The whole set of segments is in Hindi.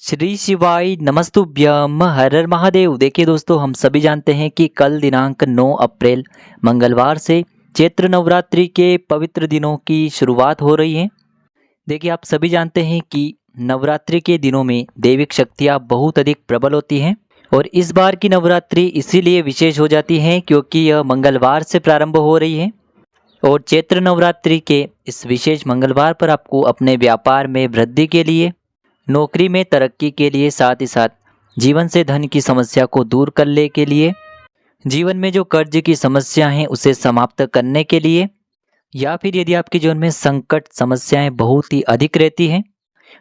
श्री शिवाय नमस्तुभ्यम हर हर महादेव। देखिए दोस्तों, हम सभी जानते हैं कि कल दिनांक 9 अप्रैल मंगलवार से चैत्र नवरात्रि के पवित्र दिनों की शुरुआत हो रही है। देखिए, आप सभी जानते हैं कि नवरात्रि के दिनों में दैविक शक्तियाँ बहुत अधिक प्रबल होती हैं और इस बार की नवरात्रि इसीलिए विशेष हो जाती है क्योंकि यह मंगलवार से प्रारंभ हो रही है। और चैत्र नवरात्रि के इस विशेष मंगलवार पर आपको अपने व्यापार में वृद्धि के लिए, नौकरी में तरक्की के लिए, साथ ही साथ जीवन से धन की समस्या को दूर करने के लिए, जीवन में जो कर्ज की समस्या हैं उसे समाप्त करने के लिए, या फिर यदि आपके जीवन में संकट समस्याएं बहुत ही अधिक रहती हैं,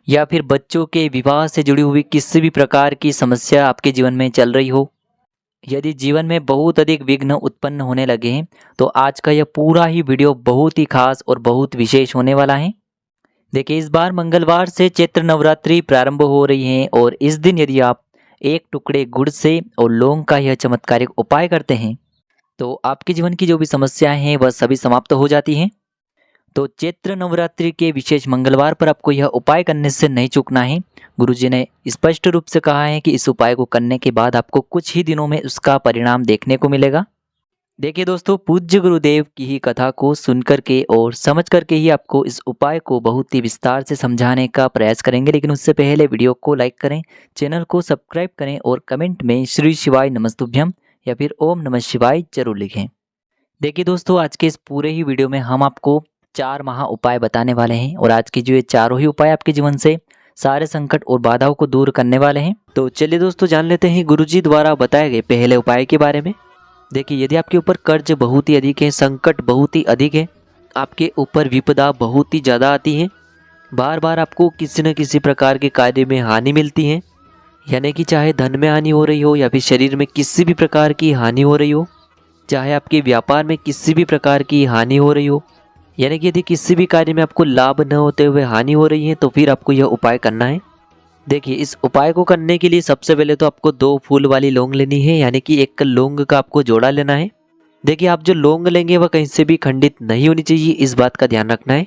या फिर बच्चों के विवाह से जुड़ी हुई किसी भी प्रकार की समस्या आपके जीवन में चल रही हो, यदि जीवन में बहुत अधिक विघ्न उत्पन्न होने लगे हैं, तो आज का यह पूरा ही वीडियो बहुत ही खास और बहुत विशेष होने वाला है। देखिए, इस बार मंगलवार से चैत्र नवरात्रि प्रारंभ हो रही है और इस दिन यदि आप एक टुकड़े गुड़ से और लौंग का यह चमत्कारिक उपाय करते हैं तो आपके जीवन की जो भी समस्याएं हैं वह सभी समाप्त हो जाती हैं। तो चैत्र नवरात्रि के विशेष मंगलवार पर आपको यह उपाय करने से नहीं चूकना है। गुरुजी ने स्पष्ट रूप से कहा है कि इस उपाय को करने के बाद आपको कुछ ही दिनों में उसका परिणाम देखने को मिलेगा। देखिए दोस्तों, पूज्य गुरुदेव की ही कथा को सुन करके और समझ करके ही आपको इस उपाय को बहुत ही विस्तार से समझाने का प्रयास करेंगे। लेकिन उससे पहले वीडियो को लाइक करें, चैनल को सब्सक्राइब करें और कमेंट में श्री शिवाय नमस्तुभ्यम या फिर ओम नमः शिवाय जरूर लिखें। देखिए दोस्तों, आज के इस पूरे ही वीडियो में हम आपको 4 महा उपाय बताने वाले हैं और आज की जो ये चारों ही उपाय आपके जीवन से सारे संकट और बाधाओं को दूर करने वाले हैं। तो चलिए दोस्तों, जान लेते हैं गुरुजी द्वारा बताए गए पहले उपाय के बारे में। देखिए, यदि आपके ऊपर कर्ज बहुत ही अधिक है, संकट बहुत ही अधिक है, आपके ऊपर विपदा बहुत ही ज़्यादा आती है, बार बार आपको किसी न किसी प्रकार के कार्य में हानि मिलती है, यानी कि चाहे धन में हानि हो रही हो या फिर शरीर में किसी भी प्रकार की हानि हो रही हो, चाहे आपके व्यापार में किसी भी प्रकार की हानि हो रही हो, यानी कि यदि किसी भी कार्य में आपको लाभ न होते हुए हानि हो रही है तो फिर आपको यह उपाय करना है। देखिए, इस उपाय को करने के लिए सबसे पहले तो आपको 2 फूल वाली लौंग लेनी है, यानी कि एक लौंग का आपको जोड़ा लेना है। देखिए, आप जो लौंग लेंगे वह कहीं से भी खंडित नहीं होनी चाहिए, इस बात का ध्यान रखना है।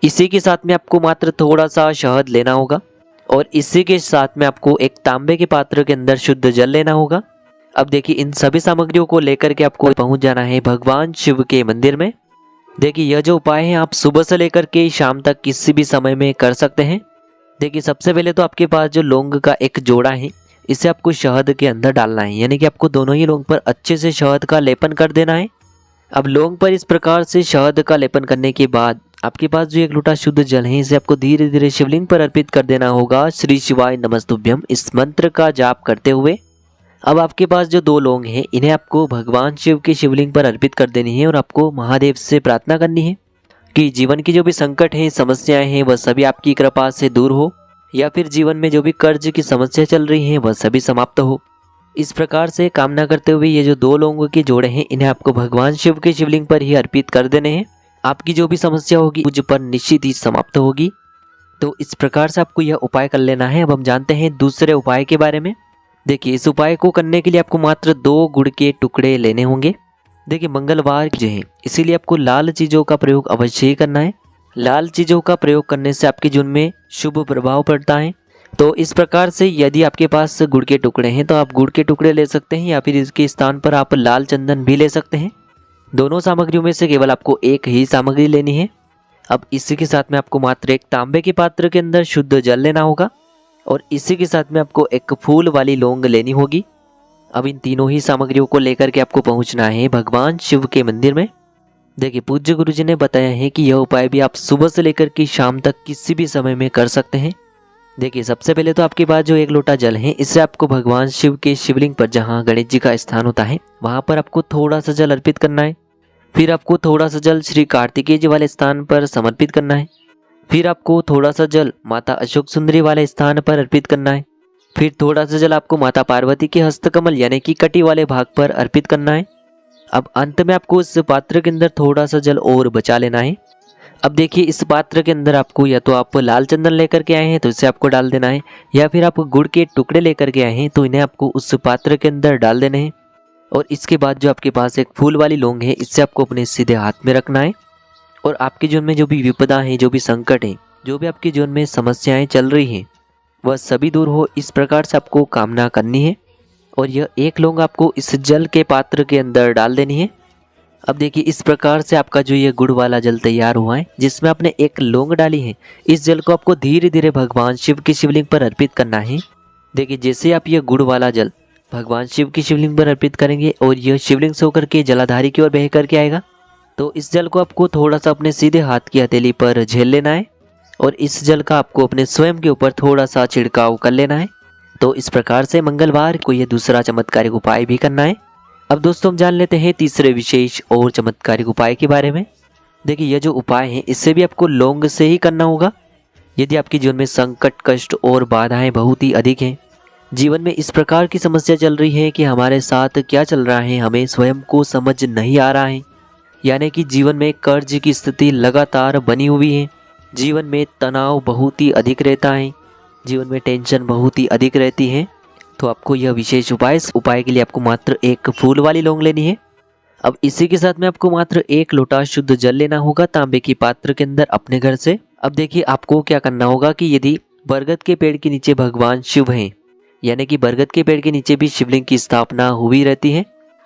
इसी के साथ में आपको मात्र थोड़ा सा शहद लेना होगा और इसी के साथ में आपको एक तांबे के पात्र के अंदर शुद्ध जल लेना होगा। अब देखिए, इन सभी सामग्रियों को लेकर के आपको पहुंच जाना है भगवान शिव के मंदिर में। देखिए, यह जो उपाय है आप सुबह से लेकर के शाम तक किसी भी समय में कर सकते हैं। देखिए, सबसे पहले तो आपके पास जो लौंग का एक जोड़ा है इसे आपको शहद के अंदर डालना है, यानी कि आपको दोनों ही लौंग पर अच्छे से शहद का लेपन कर देना है। अब लौंग पर इस प्रकार से शहद का लेपन करने के बाद आपके पास जो 1 लोटा शुद्ध जल है इसे आपको धीरे धीरे शिवलिंग पर अर्पित कर देना होगा, श्री शिवाय नमस्तुभ्यम इस मंत्र का जाप करते हुए। अब आपके पास जो 2 लौंग हैं इन्हें आपको भगवान शिव के शिवलिंग पर अर्पित कर देनी है और आपको महादेव से प्रार्थना करनी है कि जीवन की जो भी संकट हैं, समस्याएं हैं, वह सभी आपकी कृपा से दूर हो, या फिर जीवन में जो भी कर्ज की समस्या चल रही हैं वह सभी समाप्त हो। इस प्रकार से कामना करते हुए ये जो 2 लोगों के जोड़े हैं इन्हें आपको भगवान शिव के शिवलिंग पर ही अर्पित कर देने हैं। आपकी जो भी समस्या होगी मुझ पर निश्चित ही समाप्त होगी। तो इस प्रकार से आपको यह उपाय कर लेना है। अब हम जानते हैं दूसरे उपाय के बारे में। देखिए, इस उपाय को करने के लिए आपको मात्र 2 गुड़ के टुकड़े लेने होंगे। देखिए, मंगलवार जो है इसीलिए आपको लाल चीज़ों का प्रयोग अवश्य ही करना है। लाल चीज़ों का प्रयोग करने से आपके जीवन में शुभ प्रभाव पड़ता है। तो इस प्रकार से यदि आपके पास गुड़ के टुकड़े हैं तो आप गुड़ के टुकड़े ले सकते हैं या फिर इसके स्थान पर आप लाल चंदन भी ले सकते हैं। दोनों सामग्रियों में से केवल आपको एक ही सामग्री लेनी है। अब इसी के साथ में आपको मात्र एक तांबे के पात्र के अंदर शुद्ध जल लेना होगा और इसी के साथ में आपको एक फूल वाली लौंग लेनी होगी। अब इन तीनों ही सामग्रियों को लेकर के आपको पहुंचना है भगवान शिव के मंदिर में। देखिए, पूज्य गुरुजी ने बताया है कि यह उपाय भी आप सुबह से लेकर के शाम तक किसी भी समय में कर सकते हैं। देखिए, सबसे पहले तो आपके पास जो 1 लोटा जल है इसे आपको भगवान शिव के शिवलिंग पर, जहां गणेश जी का स्थान होता है, वहां पर आपको थोड़ा सा जल अर्पित करना है। फिर आपको थोड़ा सा जल श्री कार्तिकेय जी वाले स्थान पर समर्पित करना है। फिर आपको थोड़ा सा जल माता अशोक सुंदरी वाले स्थान पर अर्पित करना है। फिर थोड़ा सा जल आपको माता पार्वती के हस्तकमल यानी कि कटी वाले भाग पर अर्पित करना है। अब अंत में आपको इस पात्र के अंदर थोड़ा सा जल और बचा लेना है। अब देखिए, इस पात्र के अंदर आपको या तो आप लाल चंदन लेकर के आए हैं तो इसे आपको डाल देना है, या फिर आप गुड़ के टुकड़े लेकर के आए हैं तो इन्हें आपको उस पात्र के अंदर डाल देने हैं। और इसके बाद जो आपके पास एक फूल वाली लौंग है इससे आपको अपने सीधे हाथ में रखना है और आपके जीवन में जो भी विपदा है, जो भी संकट है, जो भी आपके जीवन में समस्याएं चल रही हैं, वह सभी दूर हो, इस प्रकार से आपको कामना करनी है। और यह एक लौंग आपको इस जल के पात्र के अंदर डाल देनी है। अब देखिए इस प्रकार से आपका जो ये गुड़ वाला जल तैयार हुआ है, जिसमें आपने एक लौंग डाली है, इस जल को आपको धीरे धीरे भगवान शिव की शिवलिंग पर अर्पित करना है। देखिए जैसे आप ये गुड़ वाला जल भगवान शिव की शिवलिंग पर अर्पित करेंगे और यह शिवलिंग से होकर के जलाधारी की ओर बह करके आएगा, तो इस जल को आपको थोड़ा सा अपने सीधे हाथ की हथेली पर झेल लेना है और इस जल का आपको अपने स्वयं के ऊपर थोड़ा सा छिड़काव कर लेना है। तो इस प्रकार से मंगलवार को यह दूसरा चमत्कारिक उपाय भी करना है। अब दोस्तों हम जान लेते हैं तीसरे विशेष और चमत्कारिक उपाय के बारे में। देखिए यह जो उपाय है इससे भी आपको लौंग से ही करना होगा। यदि आपके जीवन में संकट, कष्ट और बाधाएं बहुत ही अधिक हैं, जीवन में इस प्रकार की समस्या चल रही है कि हमारे साथ क्या चल रहा है हमें स्वयं को समझ नहीं आ रहा है, यानी कि जीवन में कर्ज की स्थिति लगातार बनी हुई है, जीवन में तनाव बहुत ही अधिक रहता है, जीवन में टेंशन बहुत ही अधिक रहती है, तो आपको यह विशेष उपाय के लिए आपको मात्र एक फूल वाली लौंग लेनी है। अब इसी के साथ में आपको मात्र एक लोटा शुद्ध जल लेना होगा तांबे की पात्र के अंदर अपने घर से। अब देखिए आपको क्या करना होगा कि यदि बरगद के पेड़ के नीचे भगवान शिव हैं, यानी कि बरगद के पेड़ के नीचे भी शिवलिंग की स्थापना हुई रहती है,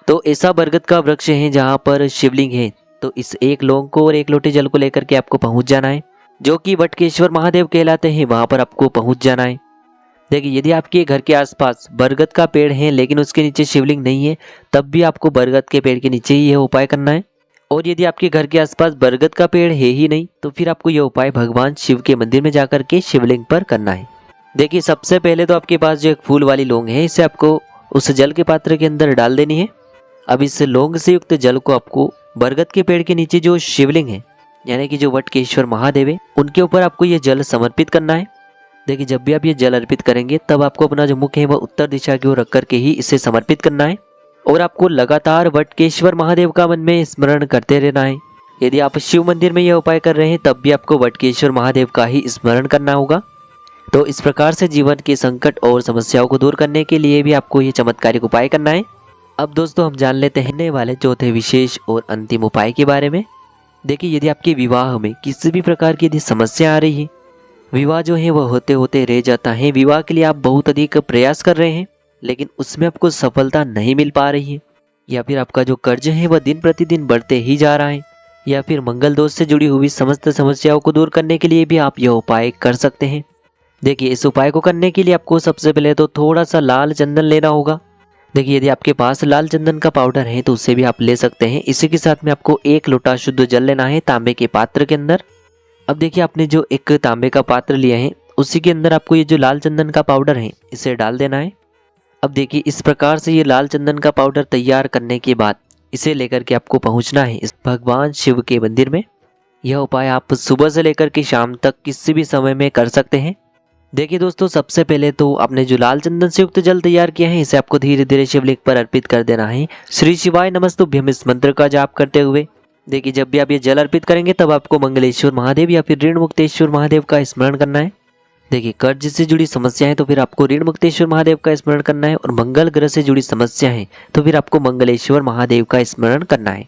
तो ऐसा बरगद का वृक्ष है जहाँ पर शिवलिंग है, तो इस एक लौंग को और एक लोटे जल को लेकर के आपको पहुँच जाना है, जो कि वटकेश्वर महादेव कहलाते हैं, वहाँ पर आपको पहुँच जाना है। देखिए यदि आपके घर के आसपास बरगद का पेड़ है लेकिन उसके नीचे शिवलिंग नहीं है, तब भी आपको बरगद के पेड़ के नीचे ही यह उपाय करना है। और यदि आपके घर के आसपास बरगद का पेड़ है ही नहीं, तो फिर आपको यह उपाय भगवान शिव के मंदिर में जाकर के शिवलिंग पर करना है। देखिए सबसे पहले तो आपके पास जो एक फूल वाली लौंग है, इसे आपको उस जल के पात्र के अंदर डाल देनी है। अब इस लौंग से युक्त जल को आपको बरगद के पेड़ के नीचे जो शिवलिंग है, यानी कि जो वटकेश्वर महादेव है, उनके ऊपर आपको यह जल समर्पित करना है। देखिए जब भी आप ये जल अर्पित करेंगे तब आपको अपना जो मुख है वह उत्तर दिशा की ओर रख करके ही इसे समर्पित करना है और आपको लगातार वटकेश्वर महादेव का मन में स्मरण करते रहना है। यदि आप शिव मंदिर में यह उपाय कर रहे हैं तब भी आपको वटकेश्वर महादेव का ही स्मरण करना होगा। तो इस प्रकार से जीवन के संकट और समस्याओं को दूर करने के लिए भी आपको ये चमत्कारिक उपाय करना है। अब दोस्तों हम जान लेते हैं आने वाले चौथे विशेष और अंतिम उपाय के बारे में। देखिए यदि आपके विवाह में किसी भी प्रकार की यदि समस्या आ रही है, विवाह जो है वह होते होते रह जाता है, विवाह के लिए आप बहुत अधिक प्रयास कर रहे हैं लेकिन उसमें आपको सफलता नहीं मिल पा रही है, या फिर आपका जो कर्ज है वह दिन प्रतिदिन बढ़ते ही जा रहा है, या फिर मंगल दोष से जुड़ी हुई समस्त समस्याओं को दूर करने के लिए भी आप यह उपाय कर सकते हैं। देखिए इस उपाय को करने के लिए आपको सबसे पहले तो थोड़ा सा लाल चंदन लेना होगा। देखिए यदि आपके पास लाल चंदन का पाउडर है तो उसे भी आप ले सकते हैं। इसी के साथ में आपको एक लोटा शुद्ध जल लेना है तांबे के पात्र के अंदर। अब देखिए आपने जो एक तांबे का पात्र लिया है उसी के अंदर आपको ये जो लाल चंदन का पाउडर है इसे डाल देना है। अब देखिए इस प्रकार से ये लाल चंदन का पाउडर तैयार करने के बाद इसे लेकर के आपको पहुंचना है इस भगवान शिव के मंदिर में। यह उपाय आप सुबह से लेकर के शाम तक किसी भी समय में कर सकते हैं। देखिए दोस्तों सबसे पहले तो आपने जो लाल चंदन से युक्त जल तैयार किया है इसे आपको धीरे धीरे शिवलिंग पर अर्पित कर देना है। श्री शिवाय नमस्तुभ्यम इस मंत्र का जाप करते हुए। देखिए जब भी आप ये जल अर्पित करेंगे तब आपको मंगलेश्वर महादेव या फिर ऋण मुक्तेश्वर महादेव का स्मरण करना है। देखिए कर्ज से जुड़ी समस्या है तो फिर आपको ऋण मुक्तेश्वर महादेव का स्मरण करना है, और मंगल ग्रह से जुड़ी समस्या है तो फिर आपको मंगलेश्वर महादेव का स्मरण करना है।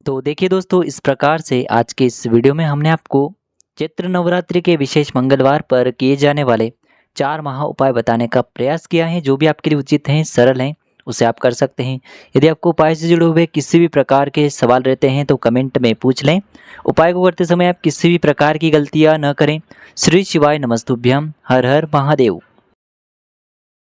तो देखिए दोस्तों इस प्रकार से आज के इस वीडियो में हमने आपको चैत्र नवरात्रि के विशेष मंगलवार पर किए जाने वाले 4 महा उपाय बताने का प्रयास किया है। जो भी आपके लिए उचित हैं, सरल हैं, उसे आप कर सकते हैं। यदि आपको उपाय से जुड़े हुए किसी भी प्रकार के सवाल रहते हैं तो कमेंट में पूछ लें। उपाय को करते समय आप किसी भी प्रकार की गलतियां न करें। श्री शिवाय नमस्तुभ्यम। हर हर महादेव।